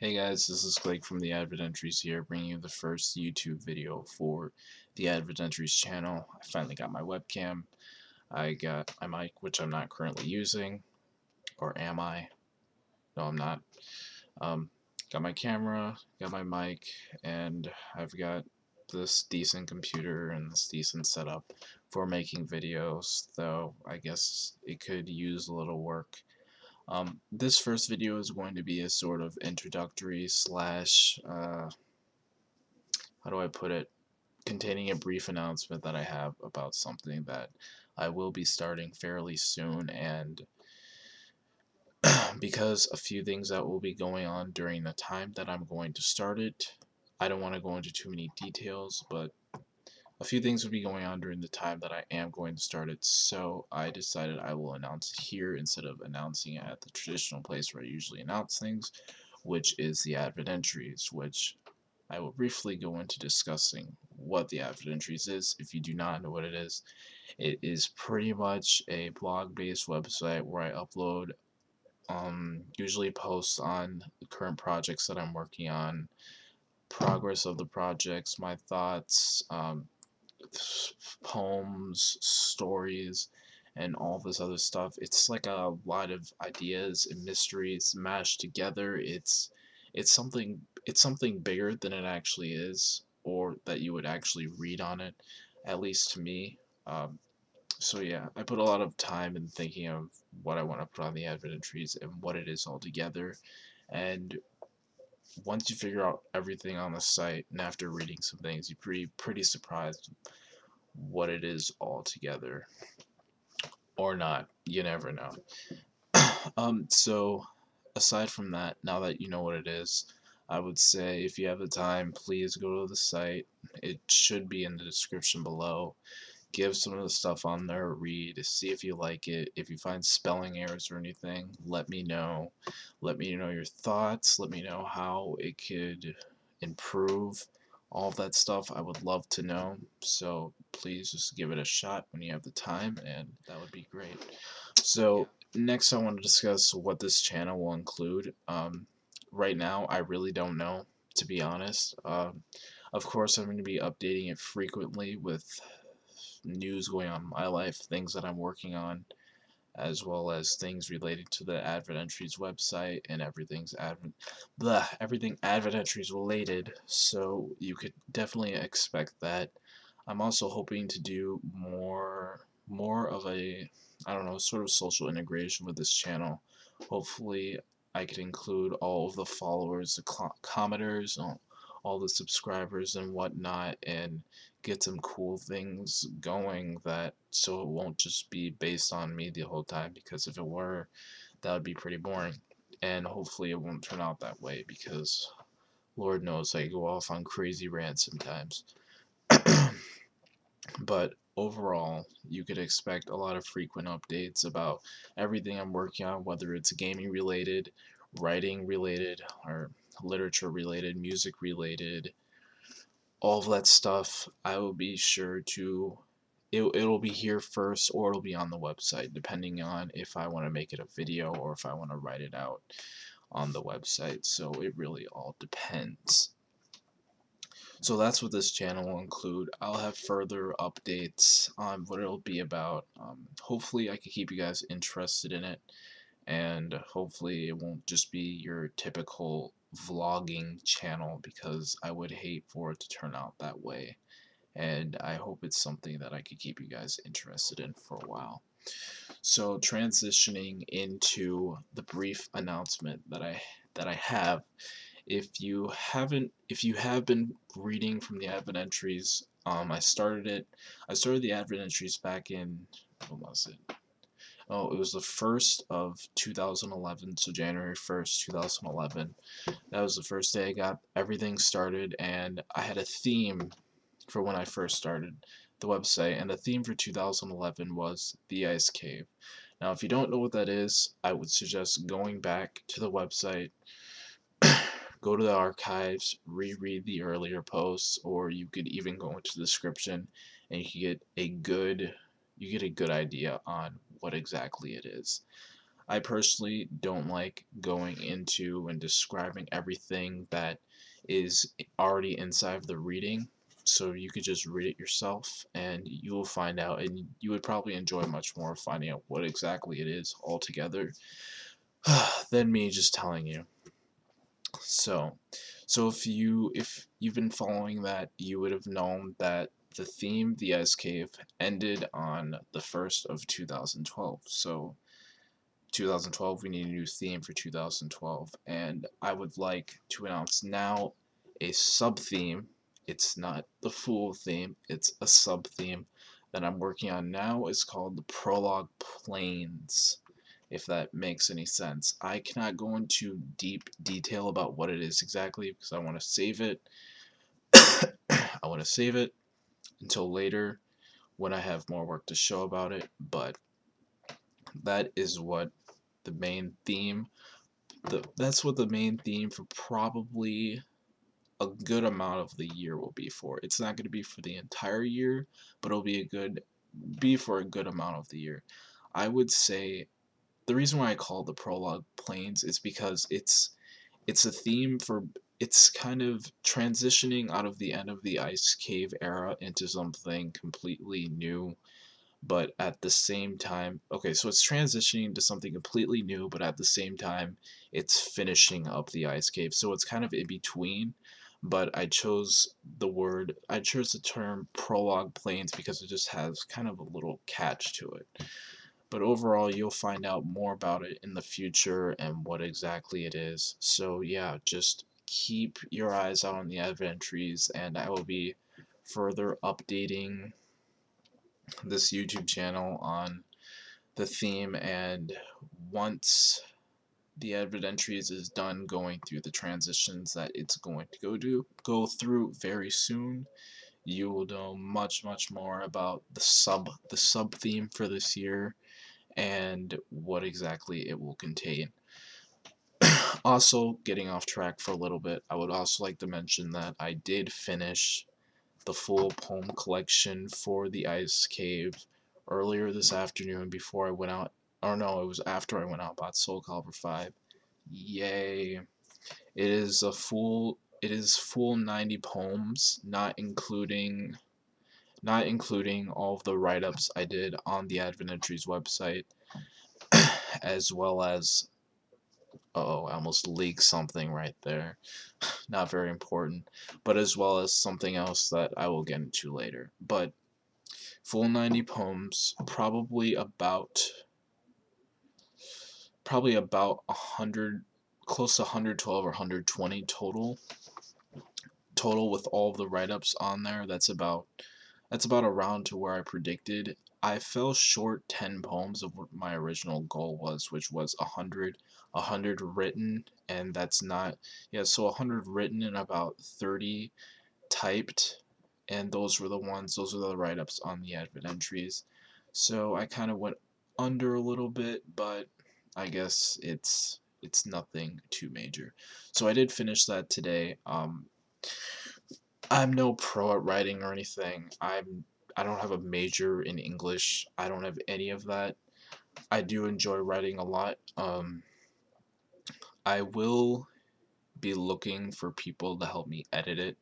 Hey guys, this is Blake from the Advent Entries here, bringing you the first YouTube video for the Advent Entries channel. I finally got my webcam. I got my mic, which I'm not currently using, or am I? No, I'm not. Um, got my camera, got my mic, and I've got this decent computer and this decent setup for making videos, though I guess it could use a little work. This first video is going to be a sort of introductory slash, how do I put it, containing a brief announcement that I have about something that I will be starting fairly soon, and because a few things that will be going on during the time that I'm going to start it, I don't want to go into too many details, but a few things will be going on during the time that I am going to start it, so I decided I will announce it here instead of announcing it at the traditional place where I usually announce things, which is the Advent Entries, which I will briefly go into discussing what the Advent Entries is. If you do not know what it is pretty much a blog-based website where I upload usually posts on the current projects that I'm working on, progress of the projects, my thoughts, poems, stories, and all this other stuff. It's like a lot of ideas and mysteries mashed together. It's something bigger than it actually is, or that you would actually read on it, at least to me. Um, so yeah, I put a lot of time in thinking of what I want to put on the Advent Entries and what it is all together. And once you figure out everything on the site, and after reading some things, you're pretty surprised what it is altogether, or not. You never know. So aside from that, now that you know what it is, I would say if you have the time, please go to the site. It should be in the description below. Give some of the stuff on there a read, see if you like it. If you find spelling errors or anything, let me know. Let me know your thoughts. Let me know how it could improve. All of that stuff I would love to know. So please just give it a shot when you have the time, and that would be great. So next, I want to discuss what this channel will include. Right now, I really don't know, to be honest. Of course, I'm going to be updating it frequently with news going on in my life, things that I'm working on, as well as things related to the Advent Entries website and everything Advent Entries related. So you could definitely expect that. I'm also hoping to do more of a, I don't know, sort of social integration with this channel. Hopefully I could include all of the followers, the commenters, all the subscribers and whatnot, and get some cool things going, that so it won't just be based on me the whole time, because if it were, that would be pretty boring. And hopefully it won't turn out that way, because Lord knows I go off on crazy rants sometimes. But overall, you could expect a lot of frequent updates about everything I'm working on, whether it's gaming related, writing related, or literature related, music related, all of that stuff. I will be sure to, it'll be here first, or it'll be on the website, depending on if I want to make it a video or if I want to write it out on the website. So it really all depends. So that's what this channel will include. I'll have further updates on what it'll be about. Hopefully I can keep you guys interested in it, and hopefully it won't just be your typical vlogging channel, because I would hate for it to turn out that way. And I hope it's something that I could keep you guys interested in for a while. So transitioning into the brief announcement that I have, if you have been reading from the Advent Entries, I started the Advent Entries back in, when was it? Oh, it was the 1st of 2011, so January 1st, 2011. That was the first day I got everything started, and I had a theme for when I first started the website, and the theme for 2011 was the Ice Cave. Now, if you don't know what that is, I would suggest going back to the website, go to the archives, reread the earlier posts, or you could even go into the description and you get a good idea on what exactly it is. I personally don't like going into and describing everything that is already inside of the reading. So you could just read it yourself and you will find out, and you would probably enjoy much more finding out what exactly it is altogether than me just telling you. So, if you've been following that, you would have known that the theme, the Ice Cave, ended on the 1st of 2012. So 2012, we need a new theme for 2012, and I would like to announce now a sub theme. It's not the full theme, it's a sub theme that I'm working on now. It's called the Prologue Plains, if that makes any sense. I cannot go into deep detail about what it is exactly because I want to save it. I want to save it until later when I have more work to show about it, but that is what the main theme that's what the main theme for probably a good amount of the year will be for. It's not going to be for the entire year, but it'll be for a good amount of the year. I would say the reason why I call it the Prologue Plains is because it's a theme for it's kind of transitioning out of the end of the ice cave era into something completely new, but at the same time, okay, so it's transitioning to something completely new, but at the same time it's finishing up the ice cave, so it's kind of in between. But I chose the term Prologue Plains because it just has kind of a little catch to it. But overall, you'll find out more about it in the future and what exactly it is. So yeah, just keep your eyes out on the entries, and I will be further updating this YouTube channel on the theme. And once the advent entries is done going through the transitions that it's going to go through very soon, you will know much more about the sub theme for this year and what exactly it will contain. Also, getting off track for a little bit, I would also like to mention that I did finish the full poem collection for the Ice Cave earlier this afternoon before I went out. Or no, it was after I went out and bought Soul Calibur 5. Yay. It is full 90 poems, not including all of the write-ups I did on the Advent Entries website, as well as oh, I almost leaked something right there. Not very important, but as well as something else that I will get into later. But full 90 poems, probably about 100, close to 112 or 120 total with all of the write-ups on there. That's about around to where I predicted. I fell short 10 poems of what my original goal was, which was 100 written, and that's not, yeah, so 100 written and about 30 typed, and those were the write-ups on the advent entries. So I kind of went under a little bit, but I guess it's nothing too major. So I did finish that today. I'm no pro at writing or anything. I don't have a major in English. I don't have any of that. I do enjoy writing a lot. I will be looking for people to help me edit it.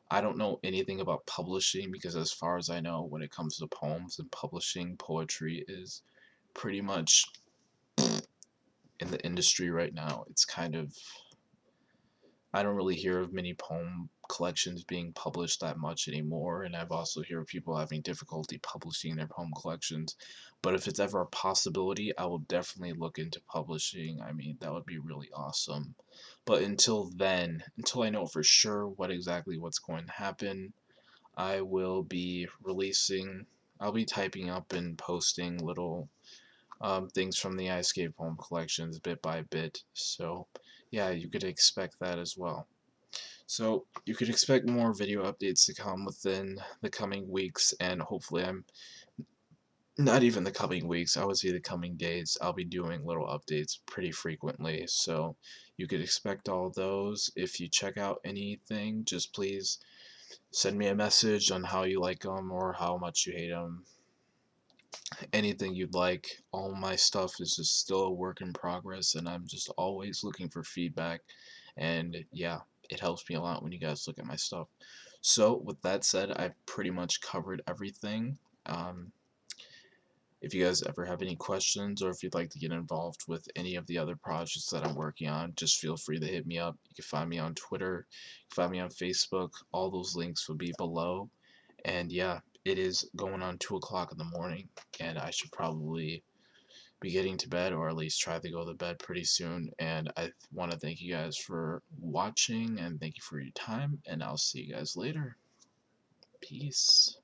I don't know anything about publishing because as far as I know, when it comes to poems and publishing, poetry is pretty much in the industry right now. It's kind of I don't really hear of many poem collections being published that much anymore, and I've also heard of people having difficulty publishing their poem collections. But if it's ever a possibility, I will definitely look into publishing. I mean, that would be really awesome. But until then, until I know for sure what's going to happen, I will be I'll be typing up and posting little things from the Ice Cave poem collections bit by bit. So yeah, you could expect that as well. So you could expect more video updates to come within the coming weeks, and hopefully I'm not even the coming weeks, I would say the coming days, I'll be doing little updates pretty frequently. So you could expect all those. If you check out anything, just please send me a message on how you like them or how much you hate them. anything you'd like. All my stuff is just still a work in progress, and I'm just always looking for feedback. And yeah, it helps me a lot when you guys look at my stuff. So, with that said, I've pretty much covered everything. Um, if you guys ever have any questions or if you'd like to get involved with any of the other projects that I'm working on, just feel free to hit me up. You can find me on Twitter, you can find me on Facebook. All those links will be below. And yeah, it is going on 2 o'clock in the morning, and I should probably be getting to bed, or at least try to go to bed pretty soon. And I want to thank you guys for watching, and thank you for your time, and I'll see you guys later. Peace.